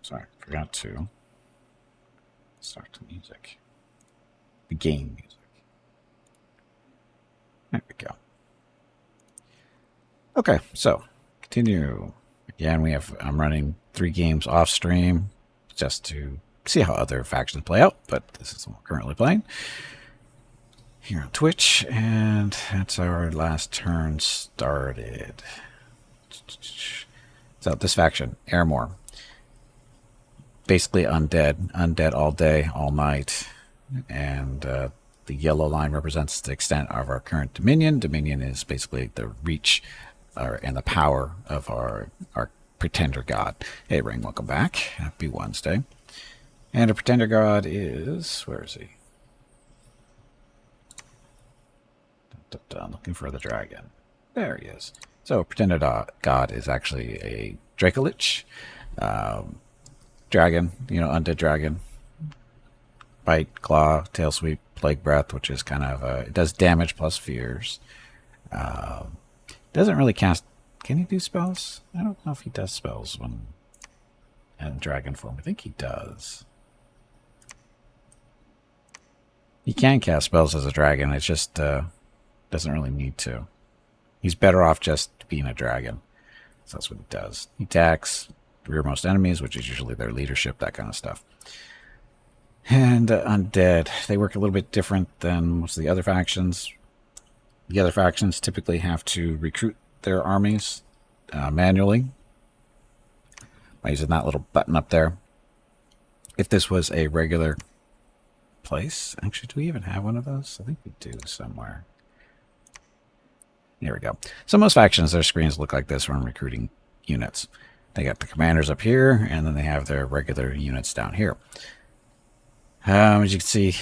Sorry, forgot to start the music. The game music. There we go. Okay, so continue. Again, I'm running 3 games off stream just to see how other factions play out, but this is what we're currently playing here on Twitch, and that's our last turn started. So this faction, Ermor, basically undead all day, all night, and the yellow line represents the extent of our current dominion. Dominion is basically the reach and the power of our pretender god. Hey, Ring, welcome back. Happy Wednesday. And a pretender god is... where is he? Looking for the dragon. There he is. So, pretender god is actually a Dracolich. Dragon, undead dragon. Bite, claw, tail sweep, plague breath, which is kind of it does damage plus fears. Doesn't really cast. Can he do spells? I don't know if he does spells when in dragon form. I think he does. He can cast spells as a dragon. It just doesn't really need to. He's better off just being a dragon. So that's what he does. He attacks rearmost enemies, which is usually their leadership, that kind of stuff. And undead, they work a little bit different than most of the other factions. The other factions typically have to recruit their armies manually by using that little button up there. If this was a regular place, actually, do we even have one of those? I think we do somewhere. Here we go. So most factions, their screens look like this when recruiting units. They got the commanders up here, and then they have their regular units down here. As you can see,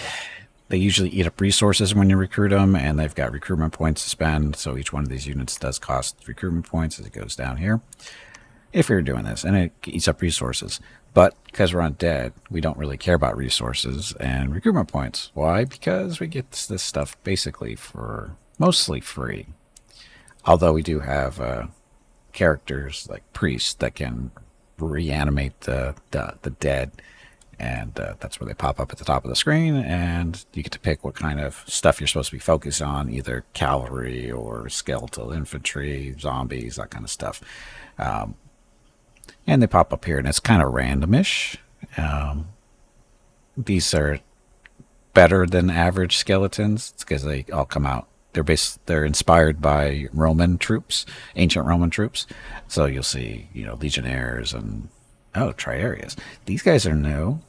they usually eat up resources when you recruit them, and they've got recruitment points to spend, so each one of these units does cost recruitment points as it goes down here. If you're doing this, and it eats up resources. But because we're undead, we don't really care about resources and recruitment points. Why? Because we get this stuff basically for mostly free. Although we do have characters like priests that can reanimate the dead, and that's where they pop up at the top of the screen, and you get to pick what kind of stuff you're supposed to be focused on, either cavalry or skeletal infantry, zombies, that kind of stuff. And they pop up here, and it's kind of randomish. These are better than average skeletons because they all come out. They're inspired by Roman troops, ancient Roman troops. So you'll see, legionnaires and triaries. These guys are new.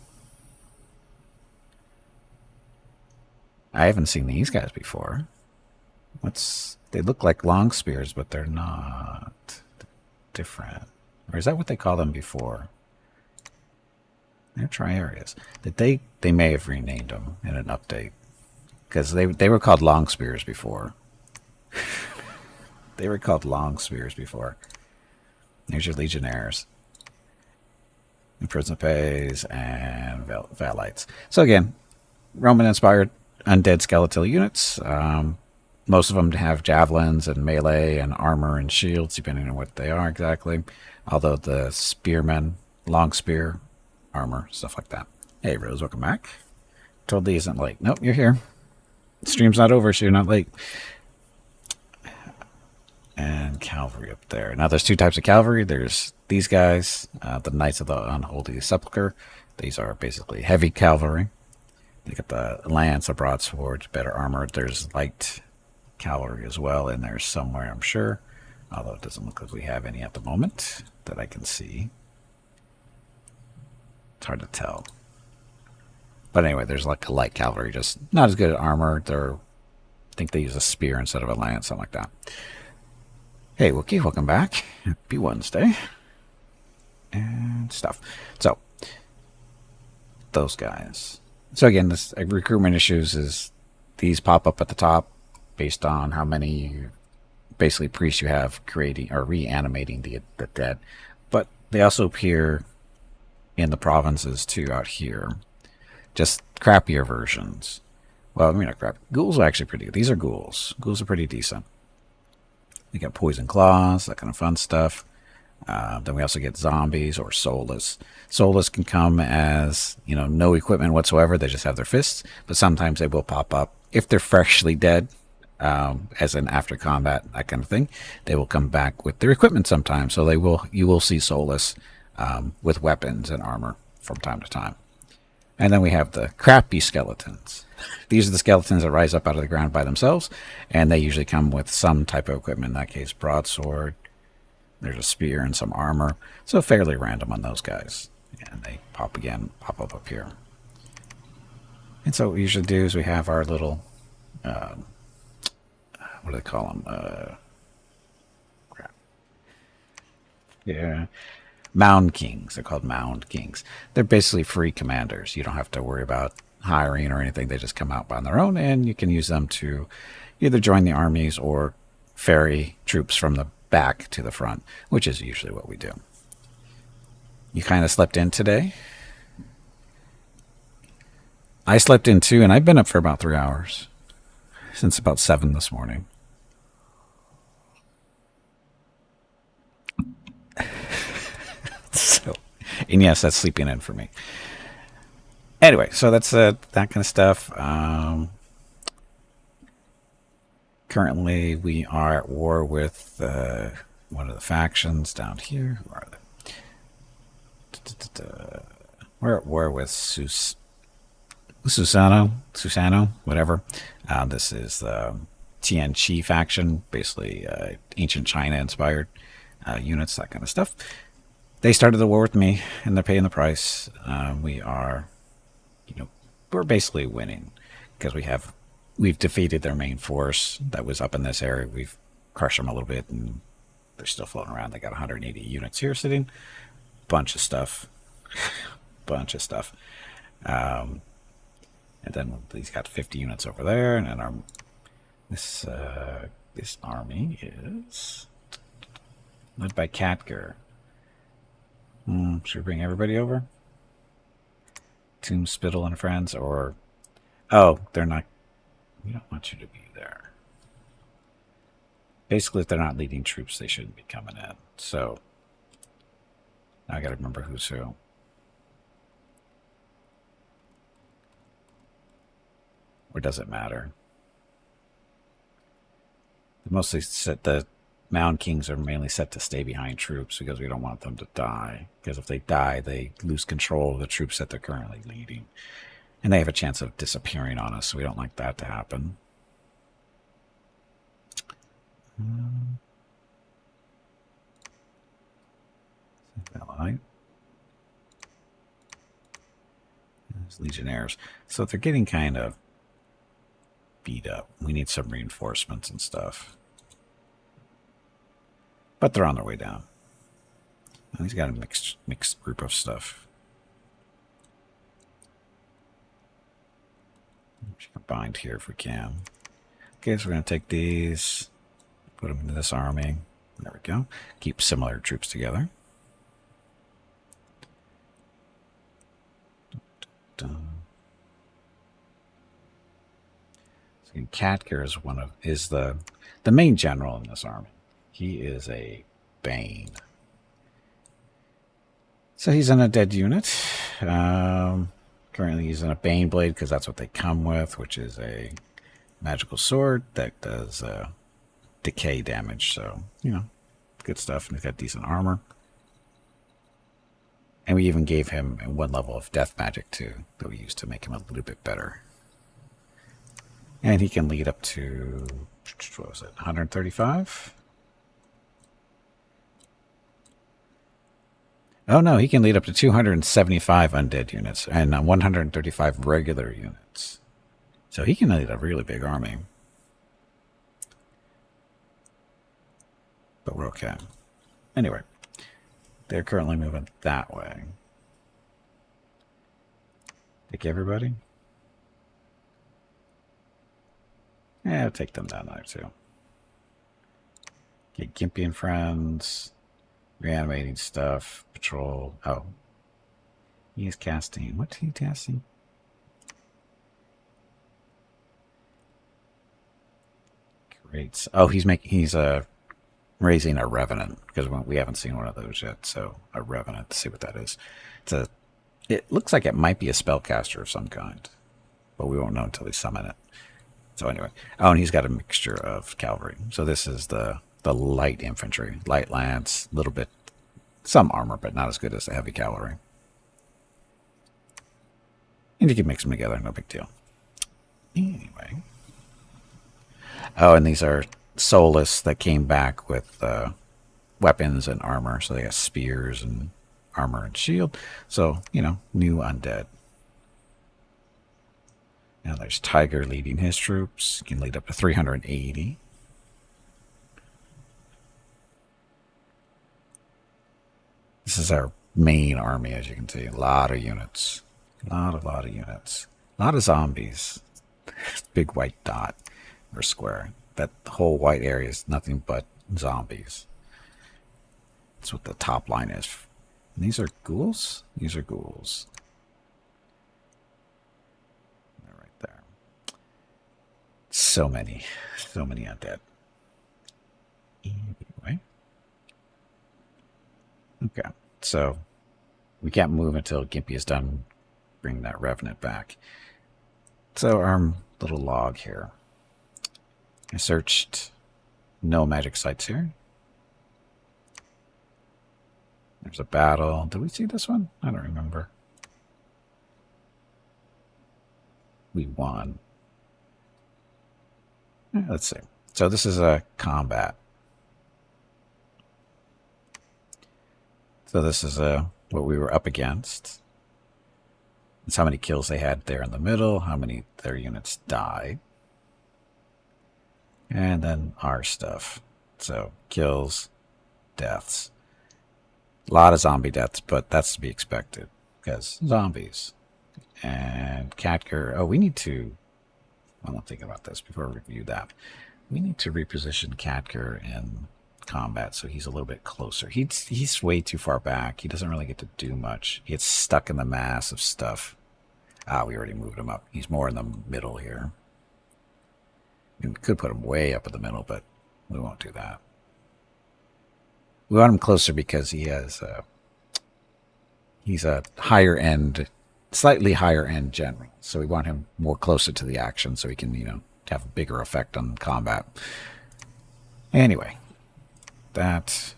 I haven't seen these guys before. They look like long spears, but they're not different. Or is that what they called them before? They're triaries. They may have renamed them in an update. Because they were called long spears before. They were called long spears before. There's your legionnaires. And Principes and Valites. So again, Roman-inspired undead skeletal units. Most of them have javelins and melee and armor and shields, depending on what they are exactly. Although the spearmen, long spear, armor, stuff like that. Hey, Rose, welcome back. Totally isn't late. Nope, you're here. Stream's not over, so you're not late. And cavalry up there. Now, there's 2 types of cavalry. There's these guys, the Knights of the Unholy Sepulchre. These are basically heavy cavalry. They got the lance, a broadsword, better armor. There's light cavalry as well in there somewhere, I'm sure. Although it doesn't look like we have any at the moment that I can see. It's hard to tell. But anyway, there's like a light cavalry, just not as good at armor. I think they use a spear instead of a lance, something like that. Hey, Wookie, welcome back. Happy Wednesday. And stuff. So, those guys. So again, this recruitment issues is these pop up at the top based on how many basically priests you have creating or reanimating the dead. But they also appear in the provinces too out here. Just crappier versions. Well, I mean, not crap. Ghouls are actually pretty good. These are ghouls. Ghouls are pretty decent. They got poison claws, that kind of fun stuff. Then we also get zombies or soulless. Soulless can come as, no equipment whatsoever. They just have their fists, but sometimes they will pop up if they're freshly dead, as in after combat, that kind of thing. They will come back with their equipment sometimes. So you will see soulless with weapons and armor from time to time. And then we have the crappy skeletons. These are the skeletons that rise up out of the ground by themselves, and they usually come with some type of equipment. In that case, broadsword. There's a spear and some armor. So fairly random on those guys. And they pop up here. And so what we usually do is we have our little, what do they call them? Crap. Yeah. Mound Kings. They're called Mound Kings. They're basically free commanders. You don't have to worry about hiring or anything. They just come out on their own, and you can use them to either join the armies or ferry troops from the back to the front, which is usually what we do. You kind of slept in today? I slept in too, and I've been up for about 3 hours. Since about 7 this morning. So, and yes, that's sleeping in for me. Anyway, so that's that kind of stuff. Currently, we are at war with one of the factions down here. Who are they? We're at war with Susano, whatever. This is the Tian Chi faction, basically ancient China inspired units, that kind of stuff. They started the war with me, and they're paying the price. We're basically winning because we've defeated their main force that was up in this area. We've crushed them a little bit, and they're still floating around. They got 180 units here sitting. Bunch of stuff. And then he's got 50 units over there, and then this army is led by Katger. Should we bring everybody over? Tomb, Spittle, and friends, or they're not. We don't want you to be there. Basically, if they're not leading troops, they shouldn't be coming in. So now I got to remember who's who. Or does it matter? The Mound Kings are mainly set to stay behind troops because we don't want them to die. Because if they die, they lose control of the troops that they're currently leading. And they have a chance of disappearing on us, so we don't like that to happen. There's Legionnaires. So they're getting kind of beat up. We need some reinforcements and stuff. But they're on their way down. And he's got a mixed group of stuff. We should bind here if we can. Okay, so we're going to take these, put them into this army. There we go. Keep similar troops together. So Katger is the main general in this army. He is a Bane. So he's in a dead unit. Currently he's in a Bane Blade because that's what they come with, which is a magical sword that does decay damage. So, good stuff. And he's got decent armor. And we even gave him 1 level of death magic too, that we used to make him a little bit better. And he can lead up to, what was it, 135? Oh no, he can lead up to 275 undead units and 135 regular units. So he can lead a really big army. But we're okay. Anyway, they're currently moving that way. Take everybody? Yeah, I'll take them down there too. Okay, Gimpy and friends. Reanimating stuff. Patrol. Oh. He's casting. What's he casting? Great. Oh, he's raising a revenant because we haven't seen one of those yet. So a revenant, to see what that is. It looks like it might be a spellcaster of some kind, but we won't know until we summon it. So anyway, oh, and he's got a mixture of cavalry. So this is the light infantry, light lance, little bit, some armor, but not as good as the heavy cavalry. And you can mix them together, no big deal. Anyway. Oh, and these are soulless that came back with weapons and armor. So they got spears and armor and shield. So, you know, new undead. Now there's Tiger leading his troops. He can lead up to 380. This is our main army, as you can see. A lot of units. A lot of units. A lot of zombies. Big white dot or square. That whole white area is nothing but zombies. That's what the top line is. And these are ghouls? These are ghouls. They're right there. So many undead. Anyway. Okay, so we can't move until Gimpy is done bringing that revenant back. So our little log here. I searched no magic sites here. There's a battle. Did we see this one? I don't remember. We won. Yeah, let's see. So this is a combat. So this is what we were up against. It's how many kills they had there in the middle, how many their units died. And then our stuff. So kills, deaths. A lot of zombie deaths, but that's to be expected because zombies. And Catker. Oh, we need to. Well, I'm thinking about this before we review that. We need to reposition Catker in combat so he's a little bit closer. He's way too far back. He doesn't really get to do much. He gets stuck in the mass of stuff. Ah, we already moved him up. He's more in the middle here. We could put him way up in the middle, but we won't do that. We want him closer because he has he's a higher end, slightly higher end general. So we want him more closer to the action so he can, you know, have a bigger effect on combat. Anyway, that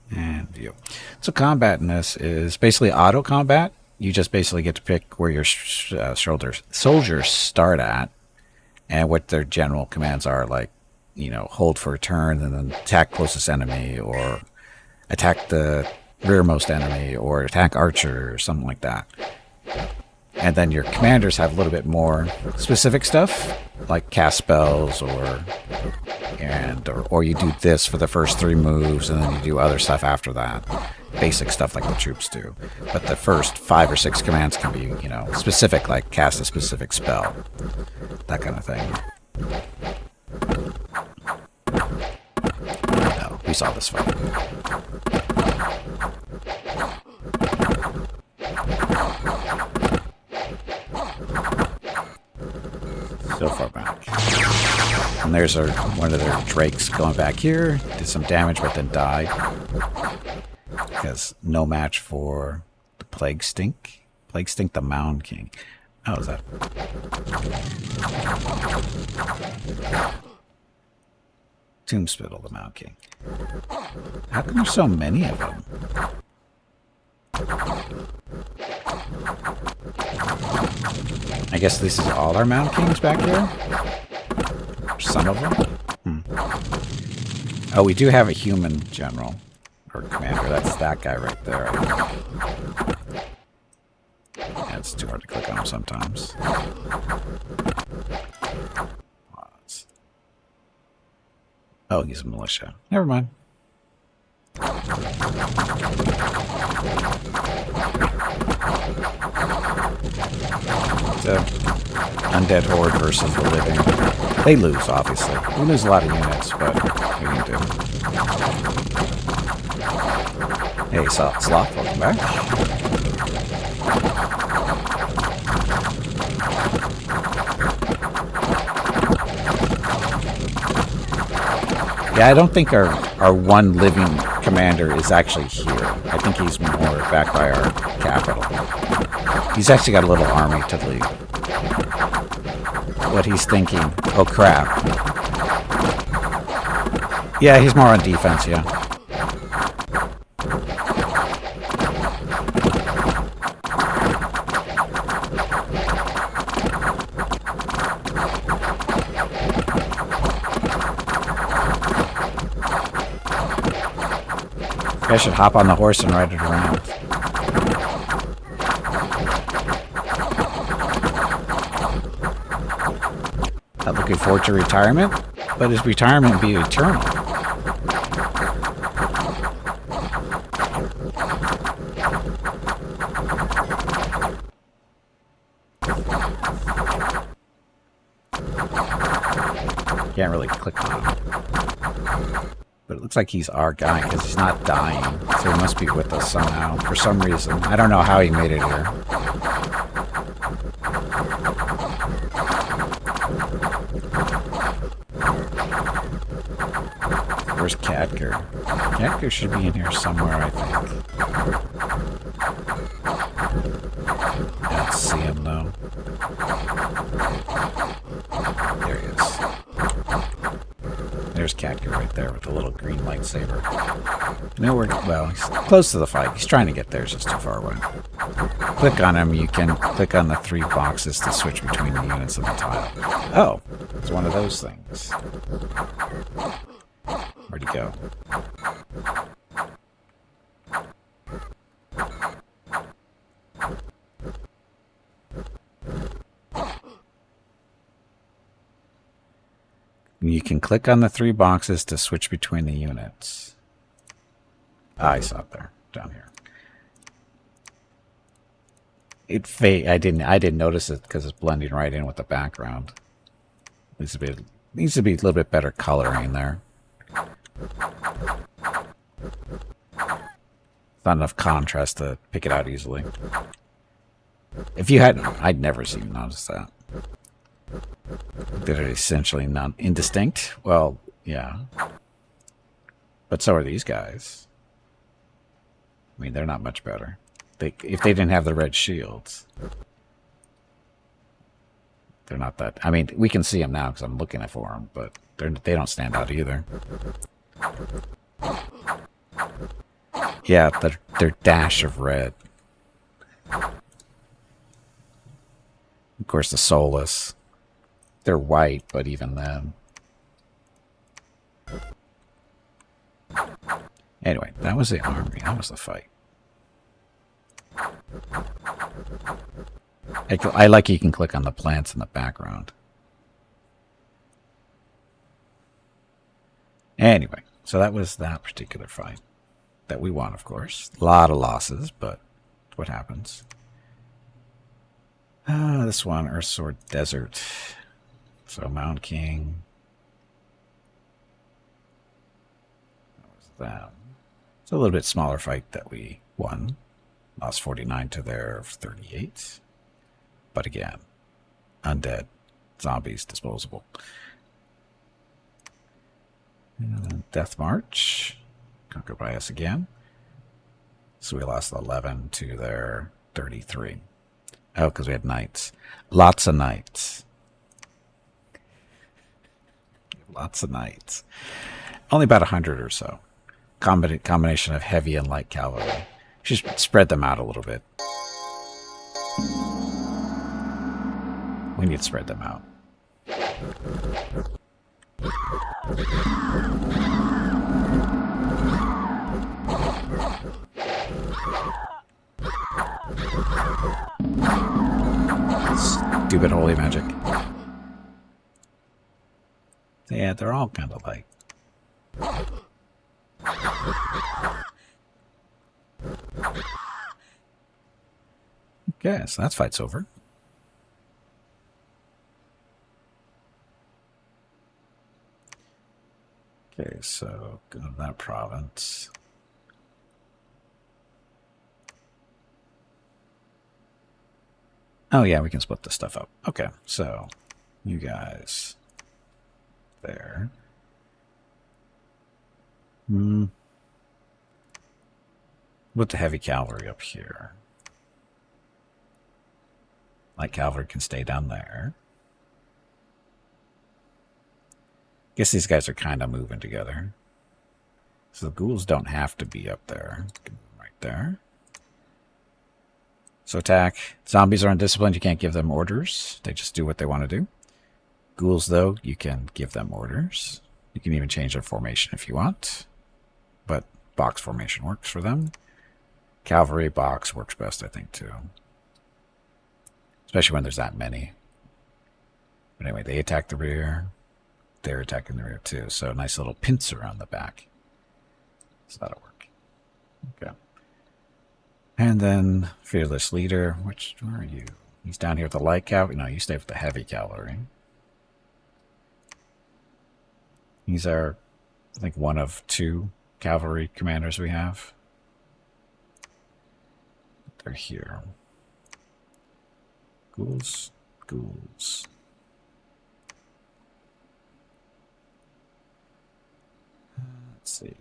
and view. So combat in this is basically auto combat. You just basically get to pick where your soldiers start at and what their general commands are, like, you know, hold for a turn and then attack closest enemy, or attack the rearmost enemy, or attack archer, or something like that. And then your commanders have a little bit more specific stuff, like cast spells, or you do this for the first 3 moves, and then you do other stuff after that. Basic stuff like the troops do. But the first 5 or 6 commands can be, you know, specific, like cast a specific spell. That kind of thing. No, we saw this fight. So far back. And there's one of their drakes going back here. Did some damage, but then died. Because no match for the Plague Stink. Plague Stink, the Mound King. Oh, is that? Tomb Spittle, the Mound King. How come there's so many of them? I guess this is all our Mound Kings back here? Some of them? Oh, we do have a human general. Or commander. That's that guy right there. Yeah, it's too hard to click on him sometimes. Oh, he's a militia. Never mind. So, undead horde versus the living. They lose, obviously. We lose a lot of units, but we can do. Hey, Sloth, welcome back. Yeah, I don't think our one living commander is actually here. I think he's more back by our capital. He's actually got a little army to lead. What he's thinking. Oh, crap. Yeah, he's more on defense, yeah. I should hop on the horse and ride it around. Not looking forward to retirement, but his retirement be eternal. Can't really click on him. But it looks like he's our guy because he's not dying. So he must be with us somehow. For some reason. I don't know how he made it here. Where's Khadgar? Khadgar should be in here somewhere, I think. I don't see him, though. There he is. There's Khadgar right there with the little green lightsaber. Well, he's close to the fight. He's trying to get there, it's just too far away. Click on him. You can click on the 3 boxes to switch between the units of the tile. Oh, it's one of those things. Where'd he go? You can click on the 3 boxes to switch between the units. Ah, I saw it there, down here. I didn't notice it because it's blending right in with the background. Needs to be a little bit better coloring there. Not enough contrast to pick it out easily. If you hadn't, I'd never seen noticed that. They're essentially indistinct. Well, yeah. But so are these guys. I mean, they're not much better. If they didn't have the red shields. They're not that... I mean, we can see them now because I'm looking for them, but they don't stand out either. Yeah, their dash of red. Of course, the soulless. They're white, but even then. Anyway, that was the army. That was the fight. I like you can click on the plants in the background. Anyway, so that was that particular fight. That we won, of course. A lot of losses, but what happens. This one, Earth Sword Desert. So, Mound King. That was that. It's a little bit smaller fight that we won. Lost 49 to their 38. But again, undead. Zombies, disposable. And then Death March. Conquered by us again. So we lost 11 to their 33. Oh, because we had knights. Lots of knights. Lots of knights. Only about 100 or so. Combination of heavy and light cavalry. Just spread them out a little bit. We need to spread them out. Stupid holy magic. Yeah, they're all kind of like... Okay, so that fight's over. Okay, so go to that province. Oh yeah, we can split this stuff up. Okay, so you guys there. With the heavy cavalry up here. Light cavalry can stay down there. Guess these guys are kind of moving together. So the ghouls don't have to be up there. Right there. So attack. Zombies are undisciplined. You can't give them orders. They just do what they want to do. Ghouls, though, you can give them orders. You can even change their formation if you want. But box formation works for them. Cavalry box works best, I think, too. Especially when there's that many. But anyway, they attack the rear. They're attacking the rear, too. So a nice little pincer on the back. So that'll work. Okay. And then Fearless Leader. Where are you? He's down here with the light cavalry. No, you stay with the heavy cavalry. He's our, I think, one of 2 cavalry commanders we have. They're here. Ghouls. Ghouls. Let's see.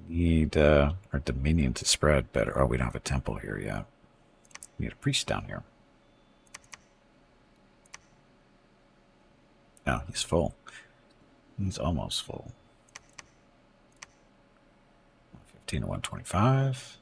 We need our dominion to spread better. Oh, we don't have a temple here yet. We need a priest down here. No, he's full. He's almost full. 115 to 125.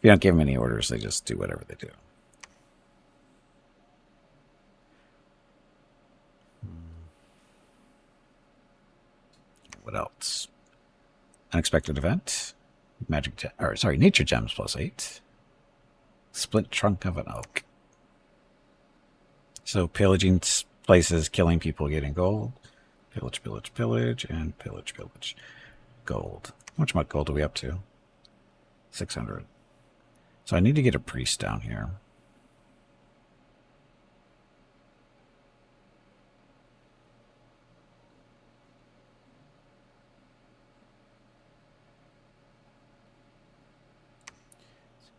You don't give them any orders, they just do whatever they do. What else? Unexpected event. Nature gems +8. Split trunk of an oak. So pillaging places, killing people, getting gold. Pillage, pillage, pillage, and pillage, pillage. Gold. How much gold are we up to? 600. So I need to get a priest down here.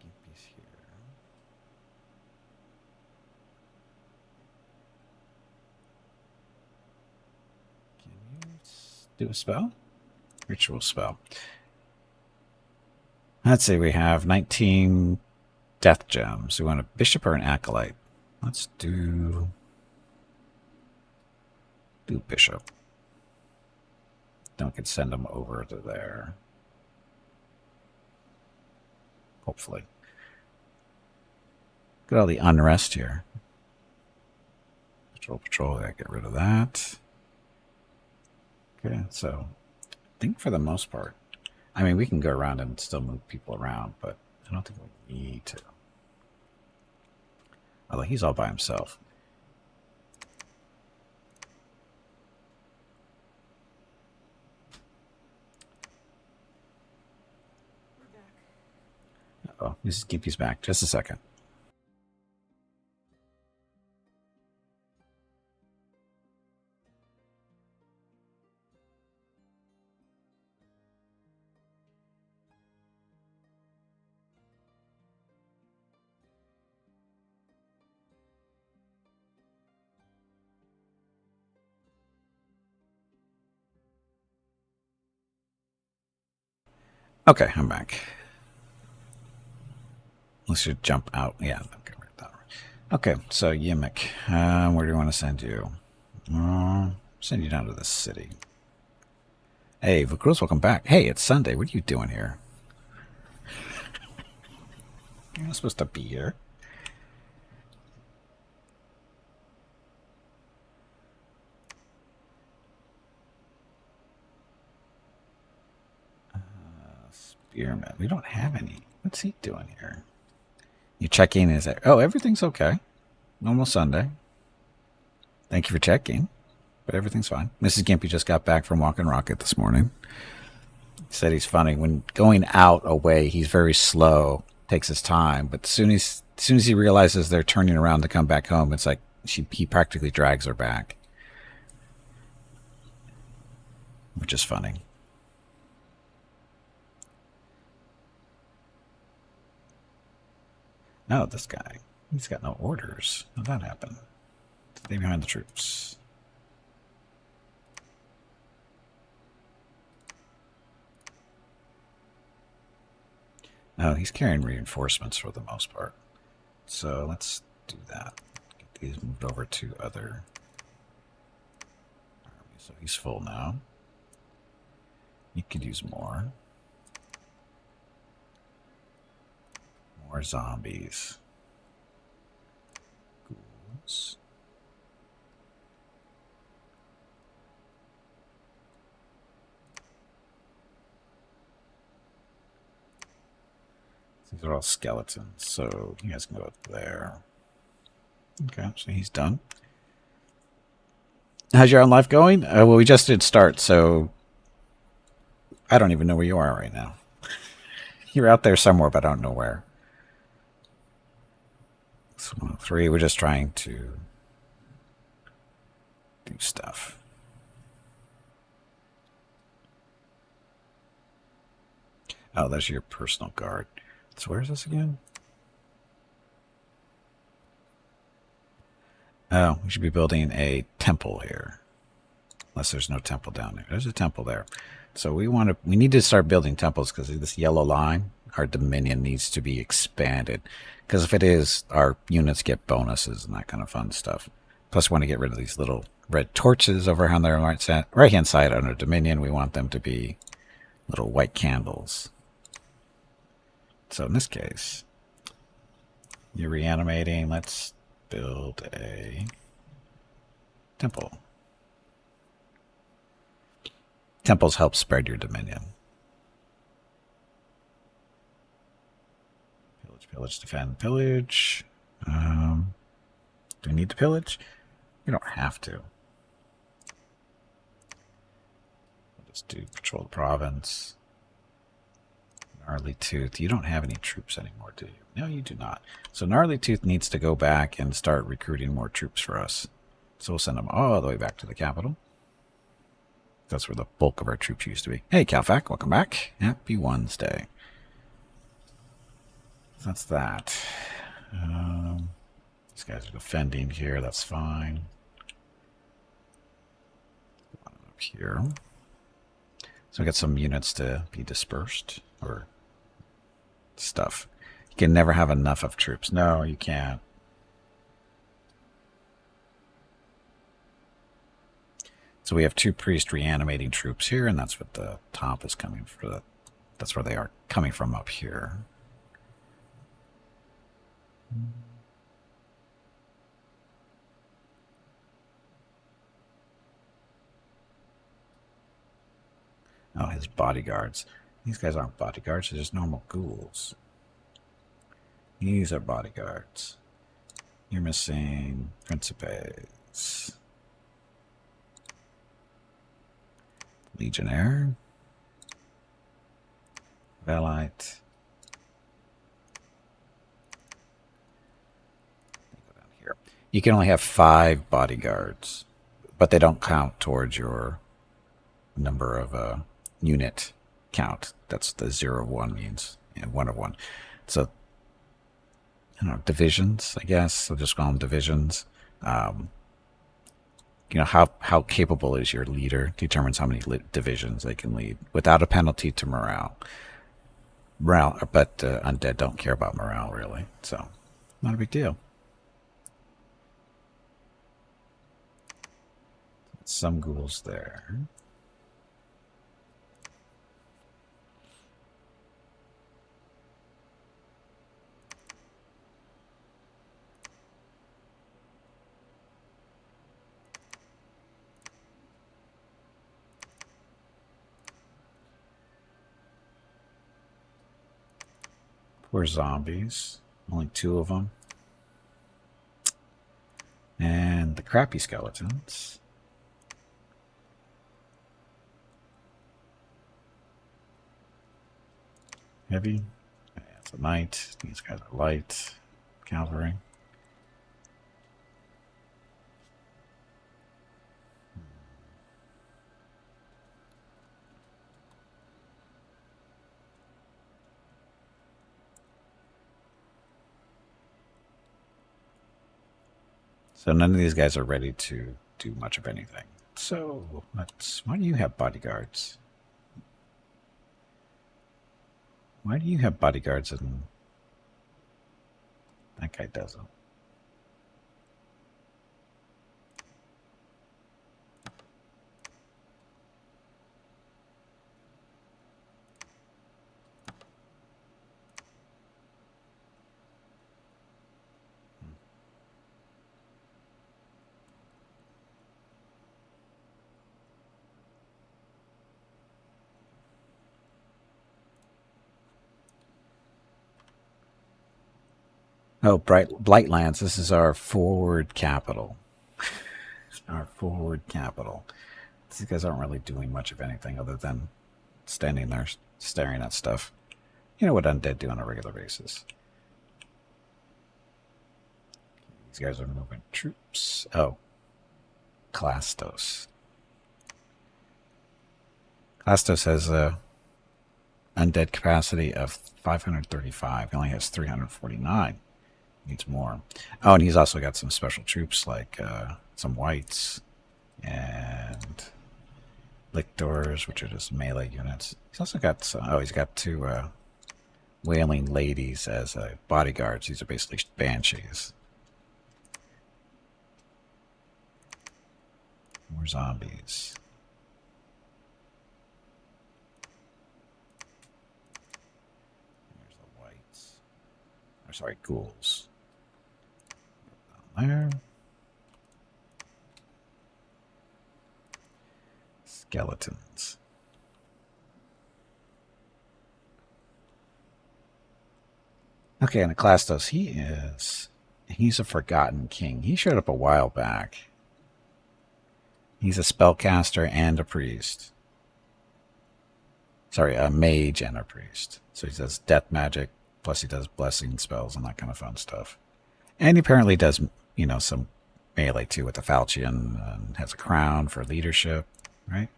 Gimpy's here. Can you do a spell? Ritual spell. Let's see, we have 19 death gems. We want a bishop or an acolyte. Let's do bishop. Then we can send them over to there. Hopefully. Look at all the unrest here. Patrol, I get rid of that. Okay, so I think for the most part, I mean, we can go around and still move people around, but I don't think we need to. Although he's all by himself. Uh oh, Mrs. Gimpy's back. Just a second. Okay, I'm back. Let's just jump out. Yeah, okay, right. Okay, so Yimmick, where do you want to send you? Send you down to the city. Hey, Vukros, welcome back. Hey, it's Sunday. What are you doing here? You're not supposed to be here. Spearman. We don't have any. What's he doing here? You checking? Is that? Oh, everything's okay. Normal Sunday. Thank you for checking. but everything's fine. Mrs. Gimpy just got back from walking Rocket this morning. He said he's funny. When going out away, he's very slow, takes his time, but as soon as he realizes they're turning around to come back home, it's like he practically drags her back, which is funny. No, this guy, he's got no orders. How'd that happen? Stay behind the troops. No, he's carrying reinforcements for the most part. So let's do that. Get these moved over to other armies. So he's full now. You could use more. More zombies. Ghouls. These are all skeletons, so you guys can go up there. Okay, so he's done. How's your own life going? Well, we just did start, so I don't even know where you are right now. You're out there somewhere, but I don't know where. So 103, we're just trying to do stuff. Oh, that's your personal guard. So where's this again? Oh, we should be building a temple here. Unless there's no temple down there. There's a temple there. So we need to start building temples because this yellow line, our dominion needs to be expanded. Because if it is, our units get bonuses and that kind of fun stuff. Plus, we want to get rid of these little red torches over on their right-hand side under dominion. We want them to be little white candles. So in this case, you're reanimating. Let's build a temple. Temples help spread your dominion. Pillage, pillage, defend, pillage. Do we need to pillage? You don't have to. We'll just do patrol the province. Gnarly Tooth. You don't have any troops anymore, do you? No, you do not. So Gnarly Tooth needs to go back and start recruiting more troops for us. So we'll send them all the way back to the capital. That's where the bulk of our troops used to be. Hey, Calfac, welcome back. Happy Wednesday. So that's that. These guys are defending here. That's fine. Up here. So we got some units to be dispersed or stuff. You can never have enough of troops. No, you can't. So we have 2 priest reanimating troops here, and that's what the top is coming for. That's where they are coming from up here. Oh, his bodyguards. These guys aren't bodyguards, they're just normal ghouls. These are bodyguards. You're missing Principes. Legionnaire. Valite. Go down here. You can only have 5 bodyguards, but they don't count towards your number of unit count. That's the 0 of 1 means, and 1 of 1. So, I don't know, divisions, I guess. I'll just call them divisions. You know, how capable is your leader determines how many divisions they can lead without a penalty to morale. But undead don't care about morale, really. So, not a big deal. Some ghouls there. Poor zombies. Only 2 of them. And the crappy skeletons. Heavy. That's a knight. These guys are light. Cavalry. So none of these guys are ready to do much of anything. So why do you have bodyguards? Why do you have bodyguards and that guy doesn't? Oh, Blightlands. This is our forward capital. Our forward capital. These guys aren't really doing much of anything other than standing there staring at stuff. You know what undead do on a regular basis. These guys are moving troops. Oh. Clastos. Clastos has a undead capacity of 535. He only has 349. Needs more. Oh, and he's also got some special troops like some whites and lictors, which are just melee units. He's also got he's got two wailing ladies as bodyguards. These are basically banshees. More zombies. There's the whites. Or sorry, ghouls. Down there. Skeletons. Okay, and Clastos, he's a forgotten king. He showed up a while back. He's a spellcaster and a priest. Sorry, a mage and a priest. So he does death magic, plus he does blessing spells and that kind of fun stuff. And he apparently does, some melee too with the falchion and has a crown for leadership, right?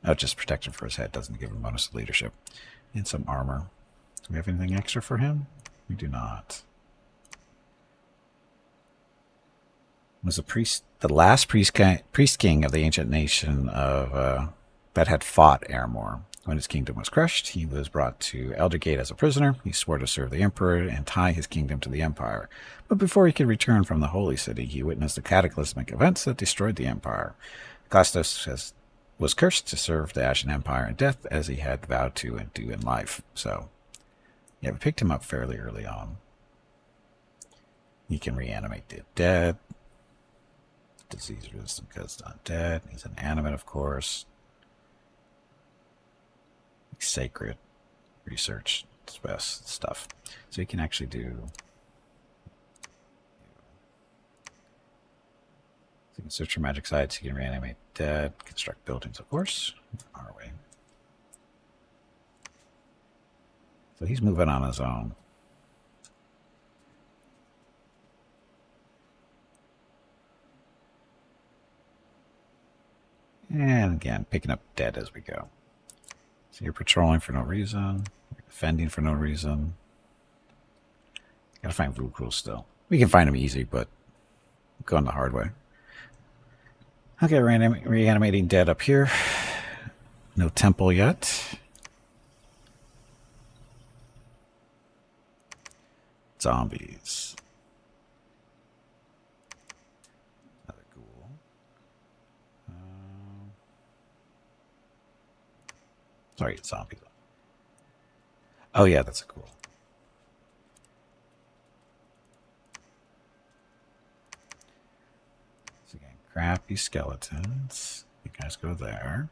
Oh, just protection for his head, doesn't give him bonus to leadership. And some armor. Do we have anything extra for him? We do not. Was the last priest king of the ancient nation of that had fought Ermor. When his kingdom was crushed, he was brought to Eldergate as a prisoner. He swore to serve the emperor and tie his kingdom to the empire. But before he could return from the holy city, he witnessed the cataclysmic events that destroyed the empire. Costos was cursed to serve the Ashen Empire in death, as he had vowed to and do in life. So, yeah, we picked him up fairly early on. He can reanimate the dead. Disease resistant because undead. He's an animate, of course. Sacred research stuff. So you can actually do. So you can search for magic sites. You can reanimate dead, construct buildings, of course. Our way. So he's moving on his own. And again, picking up dead as we go. So you're patrolling for no reason, defending for no reason. Gotta find Dracolich still. We can find him easy, but going the hard way. Okay, reanimating dead up here. No temple yet. Zombies. Another ghoul. Sorry, it's zombies. Oh yeah, that's a ghoul. So again, crappy skeletons. You guys go there.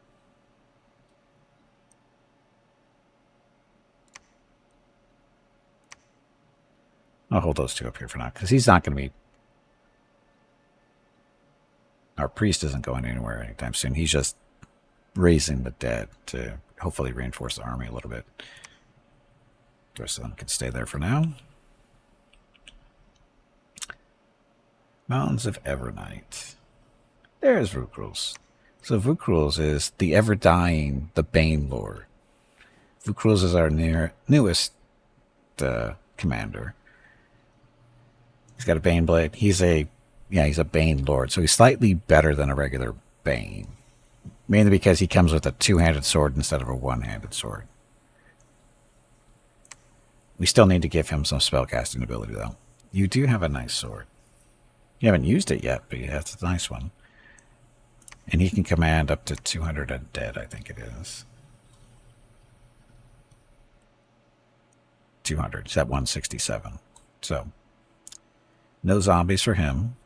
I'll hold those two up here for now, because he's not going to be... Our priest isn't going anywhere anytime soon. He's just raising the dead to hopefully reinforce the army a little bit. The rest of them can stay there for now. Mountains of Evernight. There's Vukrul's. So Vukrul's is the ever-dying, the Bane Lord. Vukrul's is our newest commander. He's got a Bane blade. He's a Bane Lord, so he's slightly better than a regular Bane. Mainly because he comes with a two-handed sword instead of a one-handed sword. We still need to give him some spellcasting ability, though. You do have a nice sword. You haven't used it yet, but yeah, it's a nice one. And he can command up to 200 undead, I think it is. 200. He's at 167. So, no zombies for him.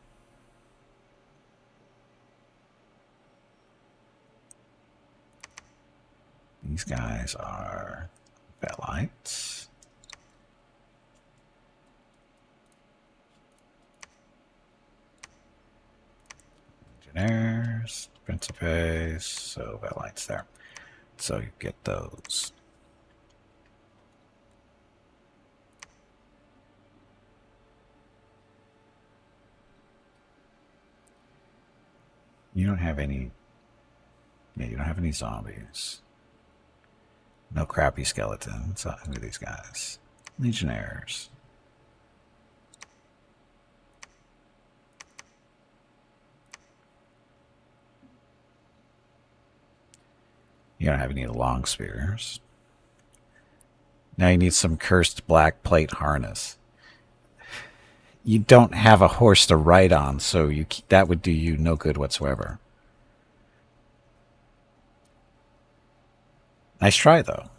These guys are Bellites. Legionnaires, Principes, so Bellites there. So you get those. You don't have any. Yeah, you don't have any zombies. No crappy skeletons. Who are these guys? Legionnaires. You don't have any long spears. Now you need some cursed black plate harness. You don't have a horse to ride on, so that would do you no good whatsoever. Nice try, though.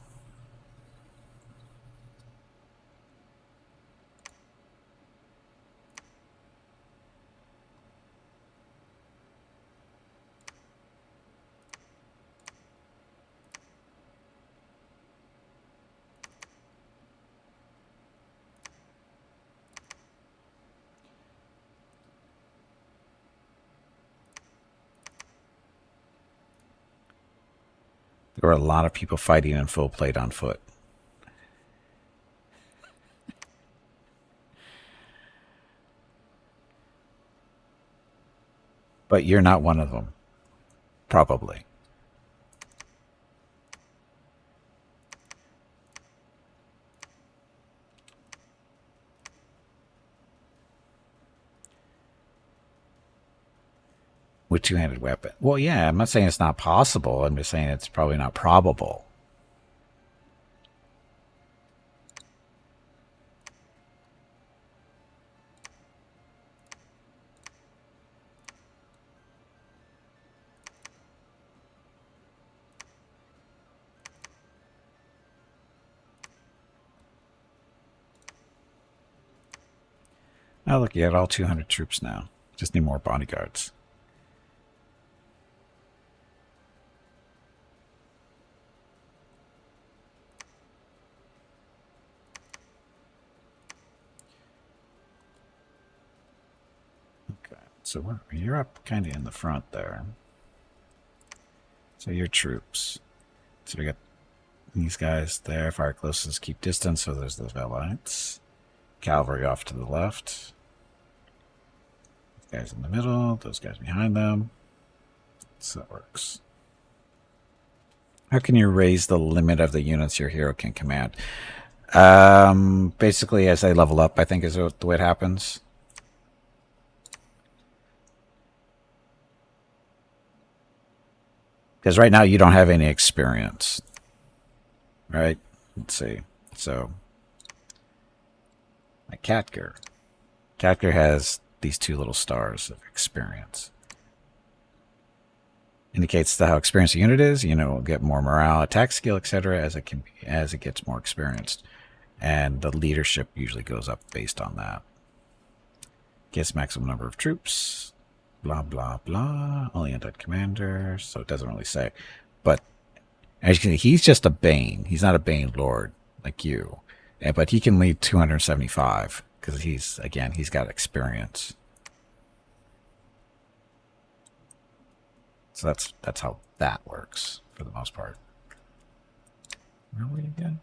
There were a lot of people fighting in full plate on foot. But you're not one of them. Probably. With two-handed weapon. Well, yeah, I'm not saying it's not possible. I'm just saying it's probably not probable. Oh, look, you had all 200 troops now. Just need more bodyguards. Okay, so you're up kind of in the front there. So your troops. So we got these guys there. Fire closest, keep distance. So there's those Bellites. Cavalry off to the left. Those guys in the middle. Those guys behind them. So that works. How can you raise the limit of the units your hero can command? Basically, as they level up, I think is the way it happens. Because right now you don't have any experience. Right? Let's see. So, like Catger. Catger has these two little stars of experience. Indicates how experienced the unit is. You know, get more morale, attack skill, etc. as it gets more experienced, and the leadership usually goes up based on that. Gets maximum number of troops. Blah blah blah. Only undead commander, so it doesn't really say. But as you can see, he's just a Bane. He's not a Bane Lord like you, but he can lead 275 because he's got experience. So that's how that works for the most part. Where were we again?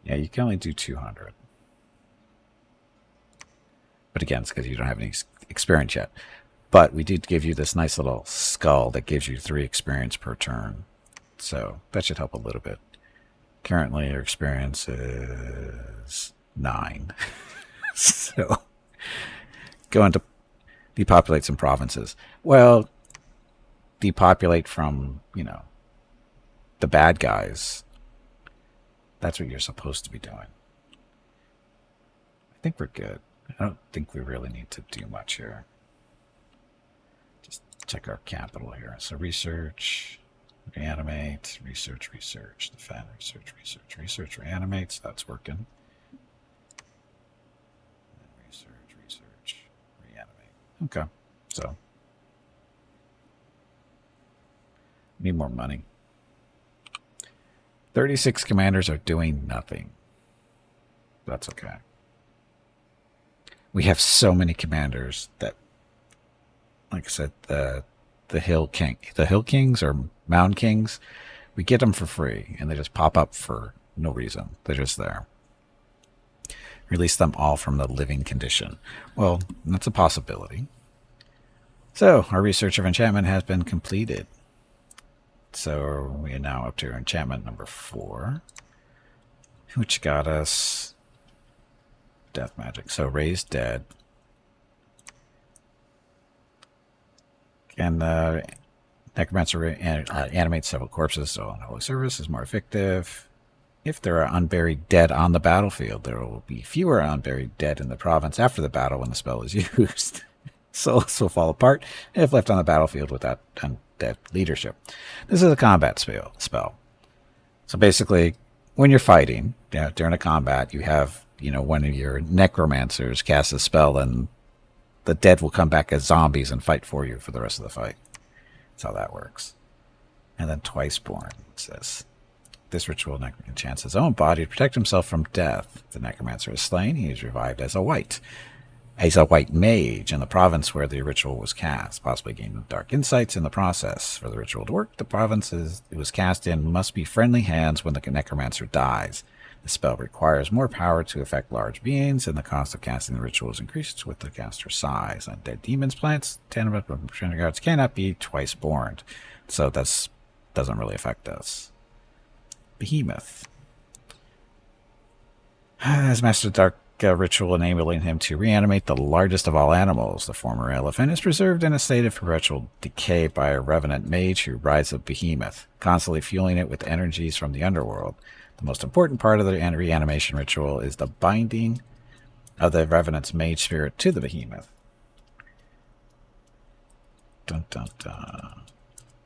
Yeah, you can only do 200. But again, it's because you don't have any experience yet. But we did give you this nice little skull that gives you 3 experience per turn. So that should help a little bit. Currently, your experience is 9. So going to depopulate some provinces. Well, depopulate from, the bad guys. That's what you're supposed to be doing. I think we're good. I don't think we really need to do much here. Just check our capital here. So research, reanimate, research, defend, research, reanimate. So that's working. Research, reanimate. Okay, so need more money. 36 commanders are doing nothing. That's okay. We have so many commanders that, like I said, the hill kings or mound kings, we get them for free and they just pop up for no reason. They're just there. Release them all from the living condition. Well, that's a possibility. So our research of enchantment has been completed. So we are now up to enchantment number 4, which got us death magic. So raise dead. And the necromancer animates several corpses, so unholy service is more effective. If there are unburied dead on the battlefield, there will be fewer unburied dead in the province after the battle when the spell is used. Souls will fall apart if left on the battlefield without undead leadership. This is a combat spell. So basically, when you're fighting, during a combat, you have, one of your necromancers cast a spell and the dead will come back as zombies and fight for you for the rest of the fight. That's how that works. And then twice born, it says. This ritual enchants his own body to protect himself from death. If the necromancer is slain, he is revived as a white. He's a white mage in the province where the ritual was cast, possibly gaining dark insights in the process. For the ritual to work, the province it was cast in must be friendly hands when the necromancer dies. The spell requires more power to affect large beings, and the cost of casting the ritual is increased with the caster's size. Undead demons, plants, tenement, guards cannot be twice born, so that doesn't really affect us. Behemoth. As Master Dark ritual enabling him to reanimate the largest of all animals. The former elephant is preserved in a state of perpetual decay by a revenant mage who rides a behemoth, constantly fueling it with energies from the underworld. The most important part of the reanimation ritual is the binding of the revenant's mage spirit to the behemoth. Dun, dun, dun.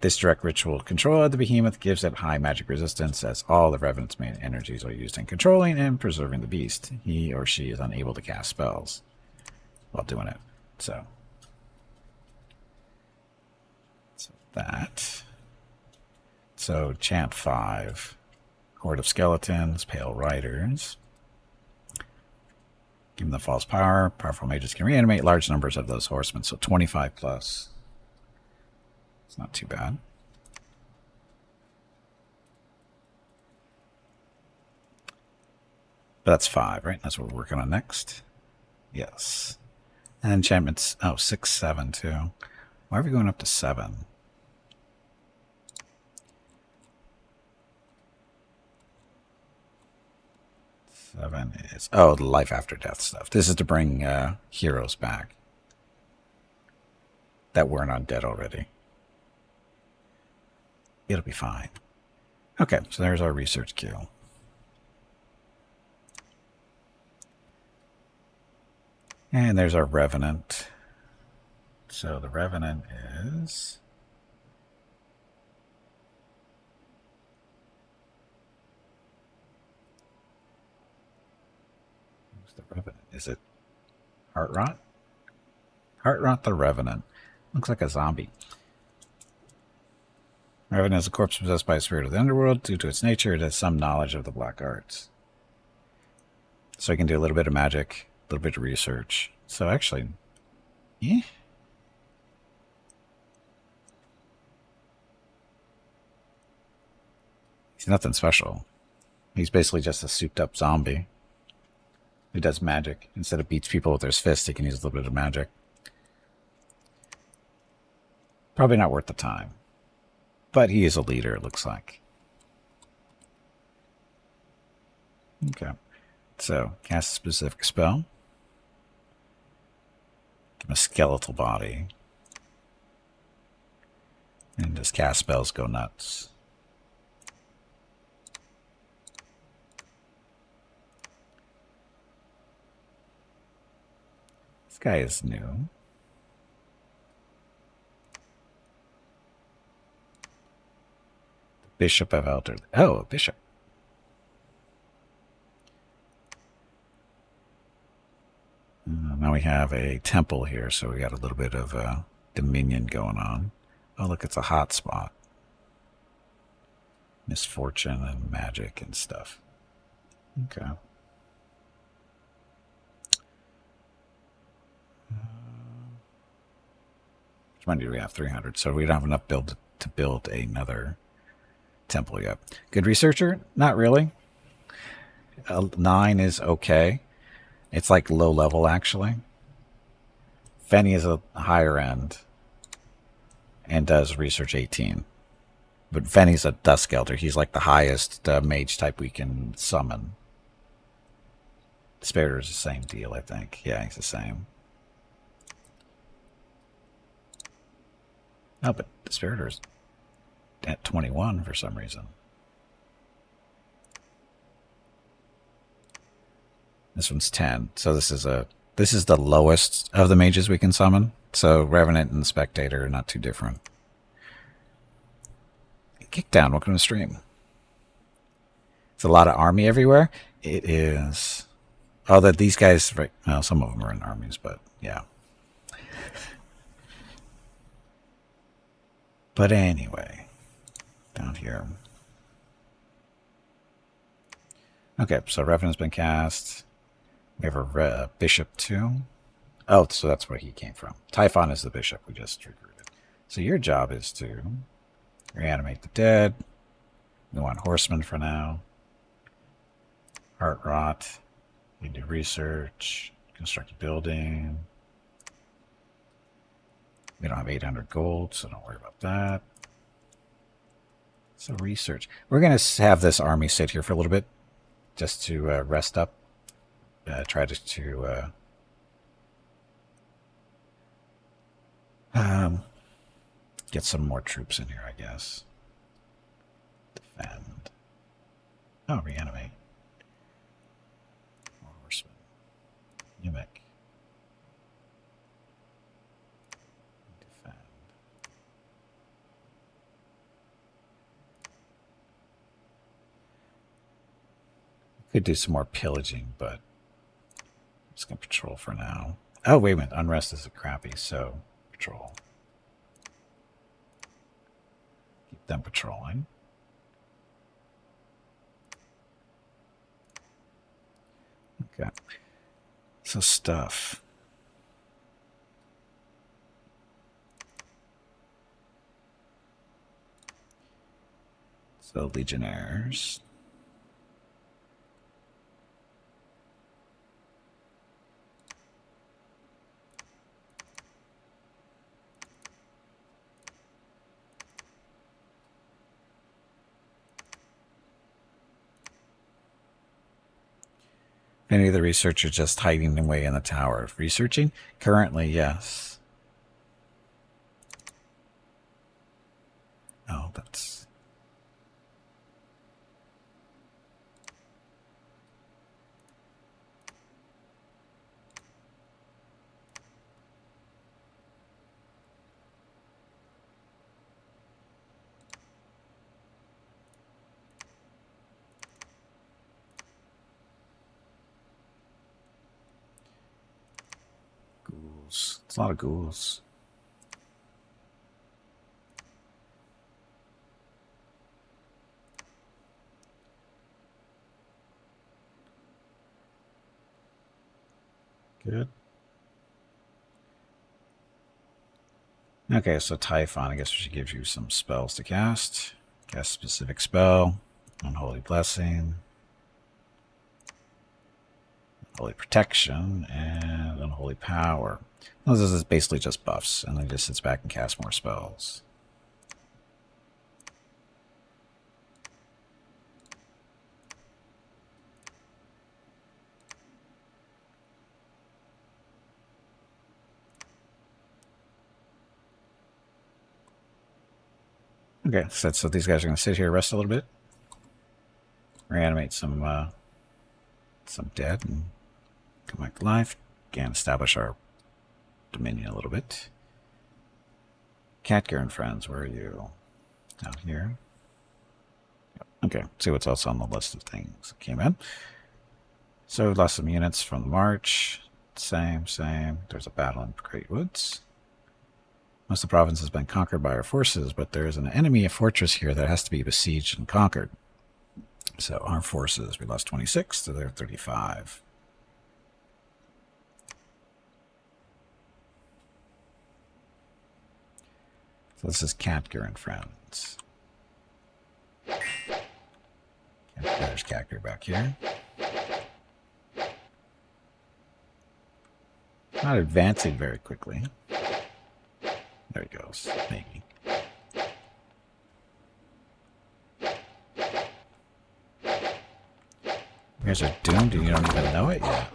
This direct ritual control of the behemoth gives it high magic resistance, as all the revenant's main energies are used in controlling and preserving the beast. He or she is unable to cast spells while doing it. So that. So chant 5. Horde of skeletons, pale riders. Give them the false power. Powerful mages can reanimate large numbers of those horsemen. So 25 plus. It's not too bad. But that's 5, right? That's what we're working on next. Yes. And enchantments. Oh, 6, 7 too. Why are we going up to 7? 7 is... Oh, the life after death stuff. This is to bring heroes back that weren't undead already. It'll be fine. Okay, so there's our research queue. And there's our Revenant. So the Revenant is... Who's the Revenant? Is it Heartrot? Heartrot the Revenant. Looks like a zombie. Revenant is a corpse possessed by a spirit of the underworld. Due to its nature, it has some knowledge of the black arts. So I can do a little bit of magic, a little bit of research. So actually, yeah. He's nothing special. He's basically just a souped up zombie who does magic. Instead of beats people with his fists, he can use a little bit of magic. Probably not worth the time. But he is a leader, it looks like. Okay. So, cast a specific spell. Give him a skeletal body. And his cast spells go nuts. This guy is new. Bishop of Elder. Oh, a bishop. Now we have a temple here, so we got a little bit of dominion going on. Oh, look, it's a hot spot. Misfortune and magic and stuff. Okay. Which money do we have? 300. So we don't have enough to build another temple yet. Good researcher? Not really. 9 is okay. It's like low level, actually. Fenny is a higher end and does research 18. But Fenny's a Dusk Elder. He's like the highest mage type we can summon. Spiritor is the same deal, I think. Yeah, he's the same. No, but the Spiritor's at 21 for some reason. This one's 10. So this is the lowest of the mages we can summon. So Revenant and Spectator are not too different. Kickdown, welcome to the stream. It's a lot of army everywhere. It is. Oh, that these guys, right? Well, some of them are in armies, but yeah. But anyway, down here. Okay, so Revenant's been cast. We have a bishop too. Oh, so that's where he came from. Typhon is the bishop we just recruited. So your job is to reanimate the dead. We want horsemen for now. Heart rot. We do research. Construct a building. We don't have 800 gold, so don't worry about that. So research. We're going to have this army sit here for a little bit just to rest up. Try to get some more troops in here, I guess. Defend. Oh, reanimate. More horsemen. Mimic. Defend. Could do some more pillaging, but I'm just going to patrol for now. Oh, wait a minute. Unrest is crappy, so patrol. Keep them patrolling. Okay. So stuff. So legionnaires. Any of the researchers just hiding away in the tower? Researching? Currently, yes. Oh, that's... ghouls. It's a lot of ghouls. Good. Okay, so Typhon, I guess we should give you some spells to cast. Cast specific spell. Unholy Blessing. Holy Protection, and Unholy Power. Well, this is basically just buffs, and then he just sits back and casts more spells. Okay, so these guys are going to sit here, rest a little bit, reanimate some dead, and come back to life. Again, establish our dominion a little bit. Catgear and friends, where are you? Out here. Okay, see what's else on the list of things that came in. So, lost some units from the march. Same. There's a battle in Great Woods. Most of the province has been conquered by our forces, but there is an enemy fortress here that has to be besieged and conquered. So, our forces, we lost 26 to their 35. So this is Catgear and friends. There's Catgear back here. Not advancing very quickly. There he goes, maybe. You guys are doomed and you don't even know it yet.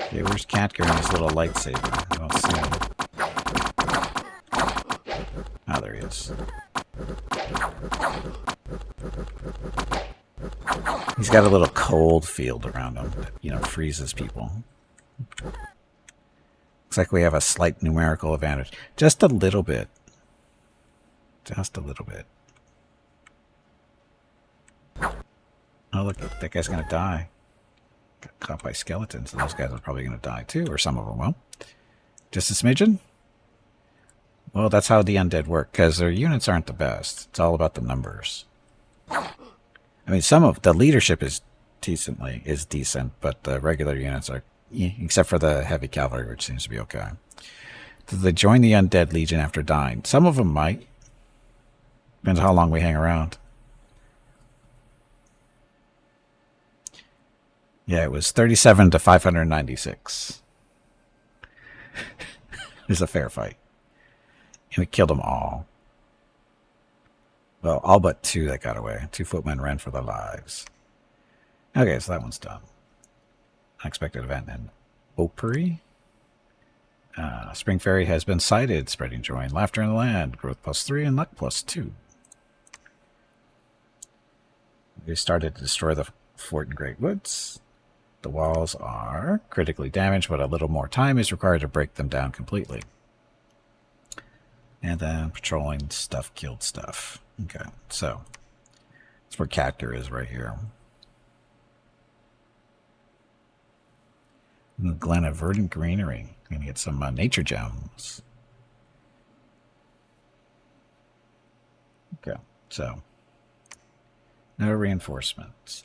Okay, where's Catgear and his little lightsaber? I don't see him. Oh, there he is. He's got a little cold field around him that, you know, freezes people. Looks like we have a slight numerical advantage. Just a little bit. Just a little bit. Oh, look, that guy's going to die. Got caught by skeletons. So those guys are probably going to die too, or some of them will. Just a smidgen? Well, that's how the undead work, because their units aren't the best. It's all about the numbers. I mean, some of the leadership is decent, but the regular units are, except for the heavy cavalry, which seems to be okay. Do they join the undead legion after dying? Some of them might. Depends how long we hang around. Yeah, it was 37 to 596. It was a fair fight. And we killed them all. Well, all but 2 that got away. 2 footmen ran for their lives. Okay, so that one's done. Unexpected event in Opry. Spring Fairy has been sighted, spreading joy and laughter in the land. Growth +3 and luck +2. We started to destroy the fort in Great Woods. The walls are critically damaged, but a little more time is required to break them down completely. And then patrolling stuff killed stuff. Okay, so that's where Catgear is right here. In the Glen of Verdant Greenery. Gonna get some nature gems. Okay, so no reinforcements.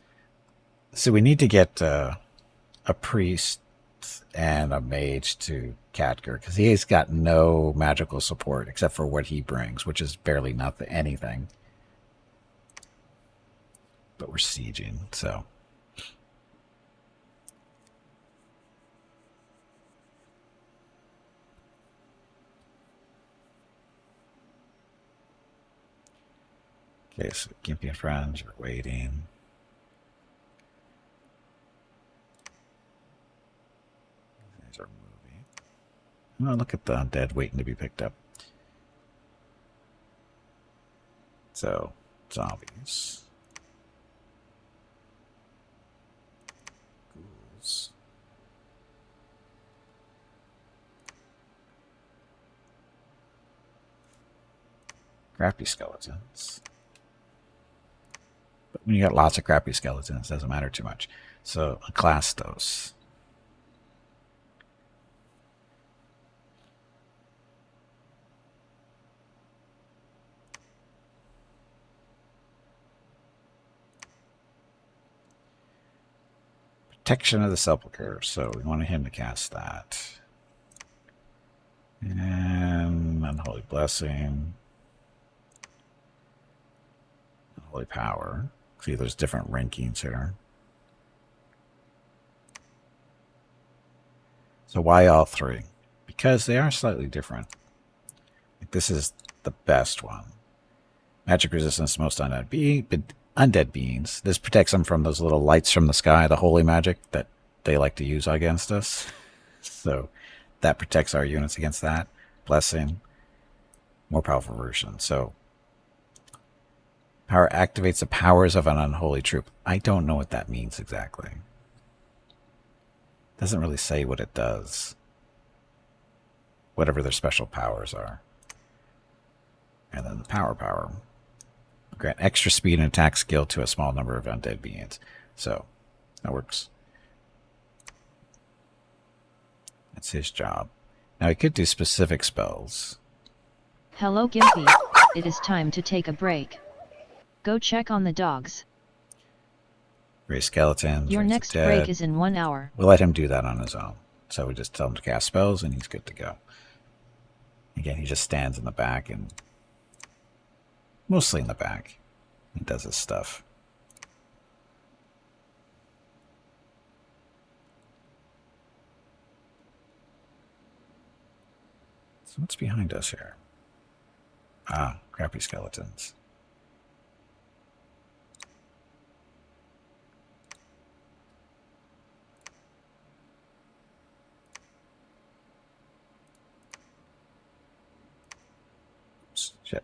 So we need to get a priest and a mage to Catgear, because he's got no magical support except for what he brings, which is barely nothing, anything. But we're sieging, so. Okay, so Gimpy and friends are waiting. These are moving. Oh, look at the undead waiting to be picked up. So, zombies. Ghouls. Crappy skeletons. But when you got lots of crappy skeletons, it doesn't matter too much. So, a Clastos. Protection of the Sepulchre. So we want him to cast that. And Unholy Blessing. Unholy Power. See, there's different rankings here. So why all three? Because they are slightly different. This is the best one. Magic resistance to most undead beings. This protects them from those little lights from the sky, the holy magic that they like to use against us. So that protects our units against that. Blessing. More powerful version. So power activates the powers of an unholy troop. I don't know what that means exactly. Doesn't really say what it does. Whatever their special powers are. And then the power. Grant extra speed and attack skill to a small number of undead beings. So, that works. That's his job. Now, he could do specific spells. Hello, Gimpy. It is time to take a break. Go check on the dogs. Gray skeletons. Your next break is in 1 hour. We'll let him do that on his own. So we just tell him to cast spells and he's good to go. Again, he just stands in the back and mostly in the back. He does his stuff. So what's behind us here? Ah, crappy skeletons. Oops, shit.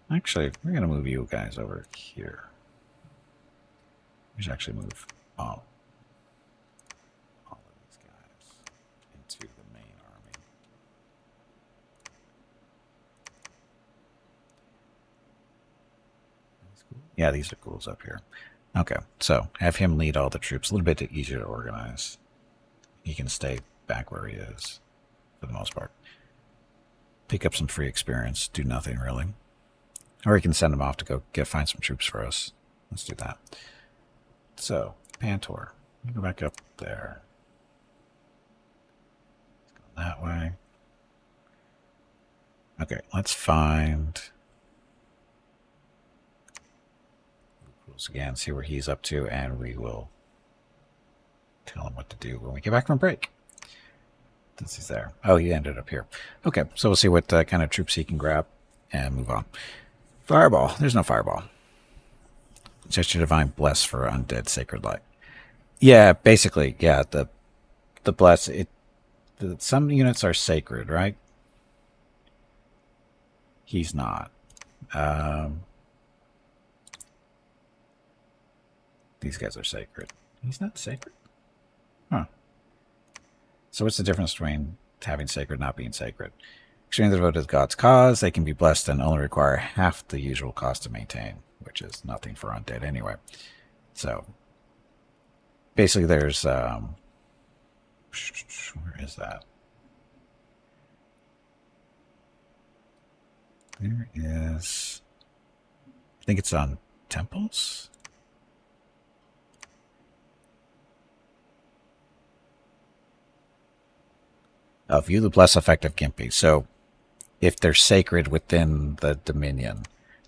Actually, we're going to move you guys over here. We should actually move all of these guys into the main army. Yeah, these are ghouls up here. Okay, so have him lead all the troops. A little bit easier to organize. He can stay back where he is for the most part. Pick up some free experience. Do nothing really. Or he can send him off to go find some troops for us. Let's do that. So, Pantor. Go back up there. Let's go that way. Okay, let's find rules again, see where he's up to, and we will tell him what to do when we get back from break. Since he's there. Oh, he ended up here. Okay, so we'll see what kind of troops he can grab and move on. Fireball. There's no fireball. Gesture Divine Bless for Undead Sacred Light. Yeah, basically, yeah, the bless, some units are sacred, right? He's not. These guys are sacred. He's not sacred? Huh. So what's the difference between having sacred and not being sacred? Extremely devoted to God's cause, they can be blessed and only require half the usual cost to maintain, which is nothing for undead anyway. So, basically there's, where is that? There is, I think it's on temples? View the bless effect of Gimpy. So, if they're sacred within the Dominion,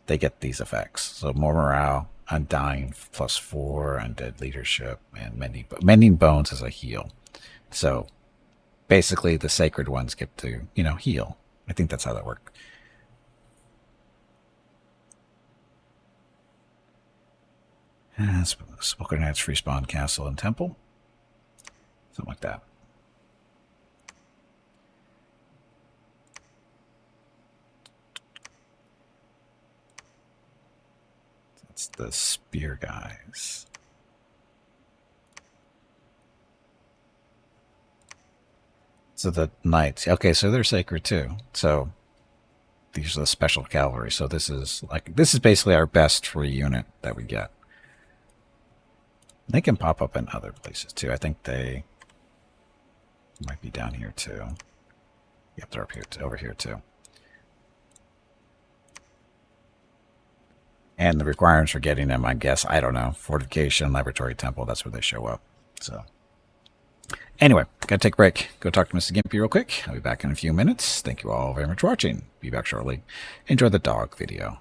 they get these effects. So more morale, undying +4, undead leadership, and mending bones as a heal. So basically the sacred ones get to, heal. I think that's how that worked. Spoken Knights Respawn Castle and Temple. Something like that. It's the spear guys. So the knights. Okay, so they're sacred too. So these are the special cavalry. So this is basically our best free unit that we get. They can pop up in other places too. I think they might be down here too. Yep, they're up here, over here too. And the requirements for getting them, I guess, I don't know. Fortification, laboratory, temple, that's where they show up. So, anyway, gotta take a break. Go talk to Mr. Gimpy real quick. I'll be back in a few minutes. Thank you all very much for watching. Be back shortly. Enjoy the dog video.